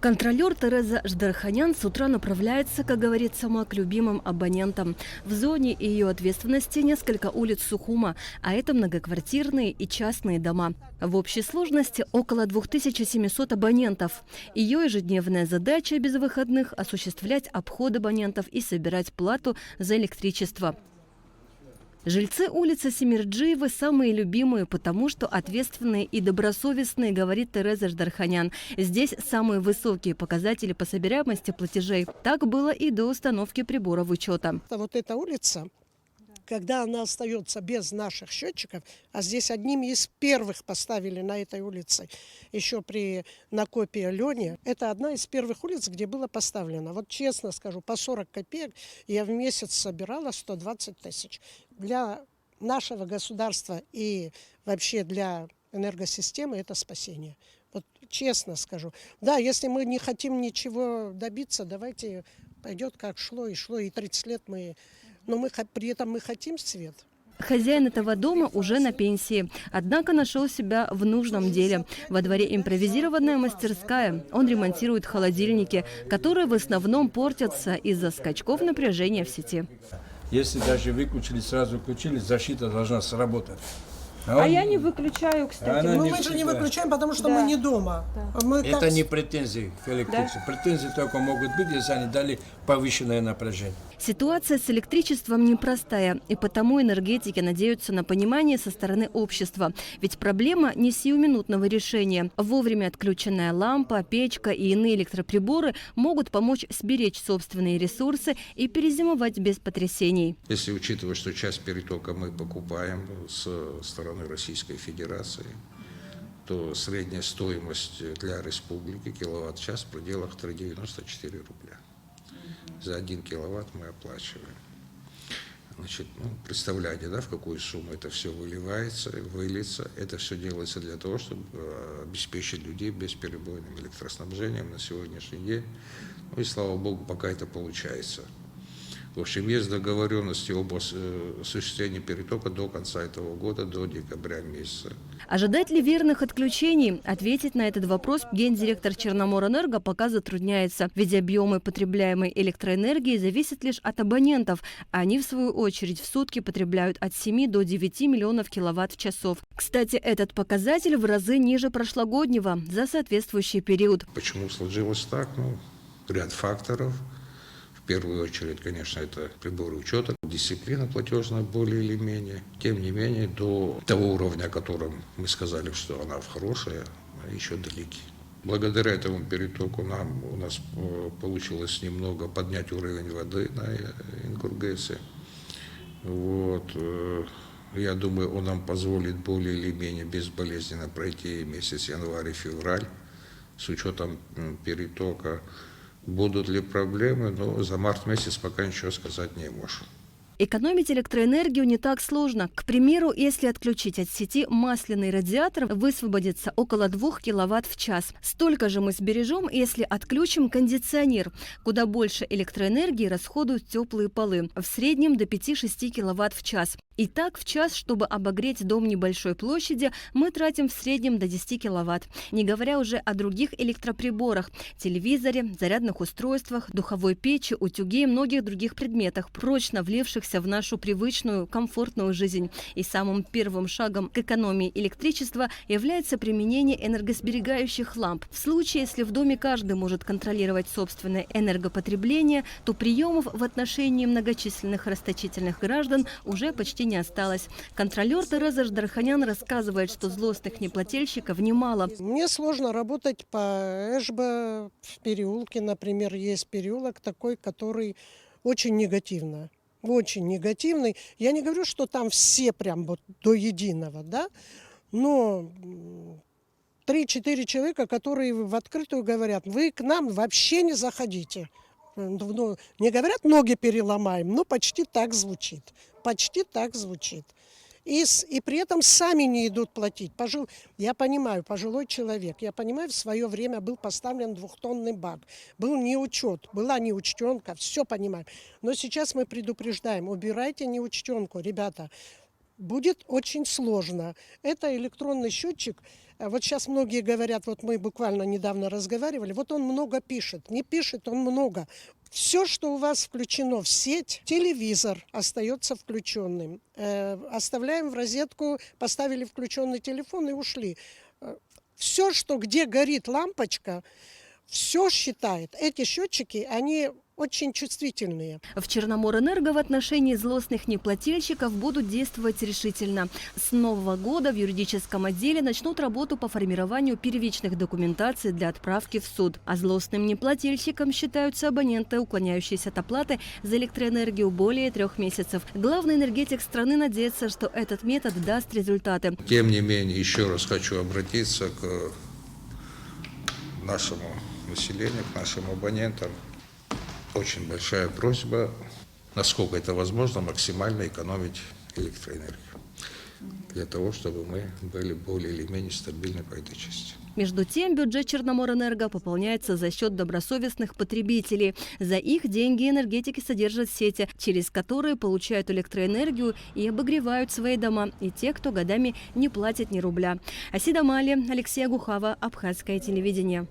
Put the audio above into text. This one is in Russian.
Контролер Тереза Ждарханян с утра направляется, как говорит сама, к любимым абонентам. В зоне ее ответственности несколько улиц Сухума, а это многоквартирные и частные дома. В общей сложности около 2700 абонентов. Ее ежедневная задача без выходных – осуществлять обход абонентов и собирать плату за электричество. Жильцы улицы Семирджиевы самые любимые, потому что ответственные и добросовестные, говорит Тереза Ждарханян. Здесь самые высокие показатели по собираемости платежей. Так было и до установки приборов учета. Вот эта улица, когда она остается без наших счетчиков, а здесь одними из первых поставили на этой улице, еще при Накопе Алене, это одна из первых улиц, где было поставлено. Вот честно скажу, по 40 копеек я в месяц собирала 120 тысяч. Для нашего государства и вообще для энергосистемы это спасение. Вот честно скажу. Да, если мы не хотим ничего добиться, давайте пойдет как шло, и 30 лет мы... Но при этом мы хотим свет. Хозяин этого дома уже на пенсии, однако нашел себя в нужном деле. Во дворе импровизированная мастерская. Он ремонтирует холодильники, которые в основном портятся из-за скачков напряжения в сети. Если даже выключили, сразу включили, защита должна сработать. А я не выключаю, кстати. Но мы же не выключаем, потому что мы не дома. Да. Это не претензии к электричеству. Да? Претензии только могут быть, если они дали повышенное напряжение. Ситуация с электричеством непростая, и потому энергетики надеются на понимание со стороны общества. Ведь проблема не сиюминутного решения. Вовремя отключенная лампа, печка и иные электроприборы могут помочь сберечь собственные ресурсы и перезимовать без потрясений. Если учитывать, что часть перетока мы покупаем с стороны Российской Федерации, то средняя стоимость для республики киловатт-час в пределах 3,94 рубля. За 1 киловатт мы оплачиваем. Значит, представляете, да, в какую сумму это все выльется. Это все делается для того, чтобы обеспечить людей бесперебойным электроснабжением на сегодняшний день. Ну и слава богу, пока это получается. В общем, есть договоренности об осуществлении перетока до конца этого года, до декабря месяца. Ожидать ли верных отключений? Ответить на этот вопрос гендиректор Черноморэнерго пока затрудняется. Ведь объемы потребляемой электроэнергии зависят лишь от абонентов. Они, в свою очередь, в сутки потребляют от 7 до 9 миллионов киловатт-часов. Кстати, этот показатель в разы ниже прошлогоднего за соответствующий период. Почему сложилось так? Ряд факторов. В первую очередь, конечно, это приборы учета, дисциплина платежная более или менее. Тем не менее, до того уровня, о котором мы сказали, что она хорошая, еще далеки. Благодаря этому перетоку у нас получилось немного поднять уровень воды на Ингургесе. Вот. Я думаю, он нам позволит более или менее безболезненно пройти месяц январь и февраль с учетом перетока. Будут ли проблемы, но за март месяц пока ничего сказать не можем. Экономить электроэнергию не так сложно. К примеру, если отключить от сети масляный радиатор, высвободится около 2 киловатт в час. Столько же мы сбережем, если отключим кондиционер. Куда больше электроэнергии расходуют теплые полы. В среднем до 5-6 киловатт в час. И так в час, чтобы обогреть дом небольшой площади, мы тратим в среднем до 10 киловатт. Не говоря уже о других электроприборах – телевизоре, зарядных устройствах, духовой печи, утюге и многих других предметах, прочно влившихся в нашу привычную, комфортную жизнь. И самым первым шагом к экономии электричества является применение энергосберегающих ламп. В случае, если в доме каждый может контролировать собственное энергопотребление, то приемов в отношении многочисленных расточительных граждан уже почти не осталось. Контролер Тереза Ждарханян рассказывает, что злостных неплательщиков немало. Мне сложно работать по Эшбе в переулке, например, есть переулок такой, который очень негативно. Очень негативный. Я не говорю, что там все прям вот до единого, да, но 3-4 человека, которые в открытую говорят, вы к нам вообще не заходите. Ну, не говорят, ноги переломаем, но почти так звучит. Почти так звучит. И при этом сами не идут платить. Я понимаю, пожилой человек, я понимаю, в свое время был поставлен 2-тонный бак. Был неучет, была неучтенка, все понимаем. Но сейчас мы предупреждаем, убирайте неучтенку, ребята. Будет очень сложно. Это электронный счетчик. Вот сейчас многие говорят, вот мы буквально недавно разговаривали, вот он много пишет. Не пишет он много. Все, что у вас включено в сеть, телевизор остается включенным. Оставляем в розетку, поставили включенный телефон и ушли. Все, что где горит лампочка, все считает. Эти счетчики, они очень чувствительные. В Черноморэнерго в отношении злостных неплательщиков будут действовать решительно. С нового года в юридическом отделе начнут работу по формированию первичных документаций для отправки в суд. А злостным неплательщиком считаются абоненты, уклоняющиеся от оплаты за электроэнергию более 3 месяцев. Главный энергетик страны надеется, что этот метод даст результаты. Тем не менее, еще раз хочу обратиться к нашему населению, к нашим абонентам. Очень большая просьба, насколько это возможно, максимально экономить электроэнергию, для того, чтобы мы были более или менее стабильны по этой части. Между тем, бюджет Черноморэнерго пополняется за счет добросовестных потребителей. За их деньги энергетики содержат сети, через которые получают электроэнергию и обогревают свои дома, и те, кто годами не платит ни рубля. Асида Мали, Алексей Агухава, Абхазское телевидение.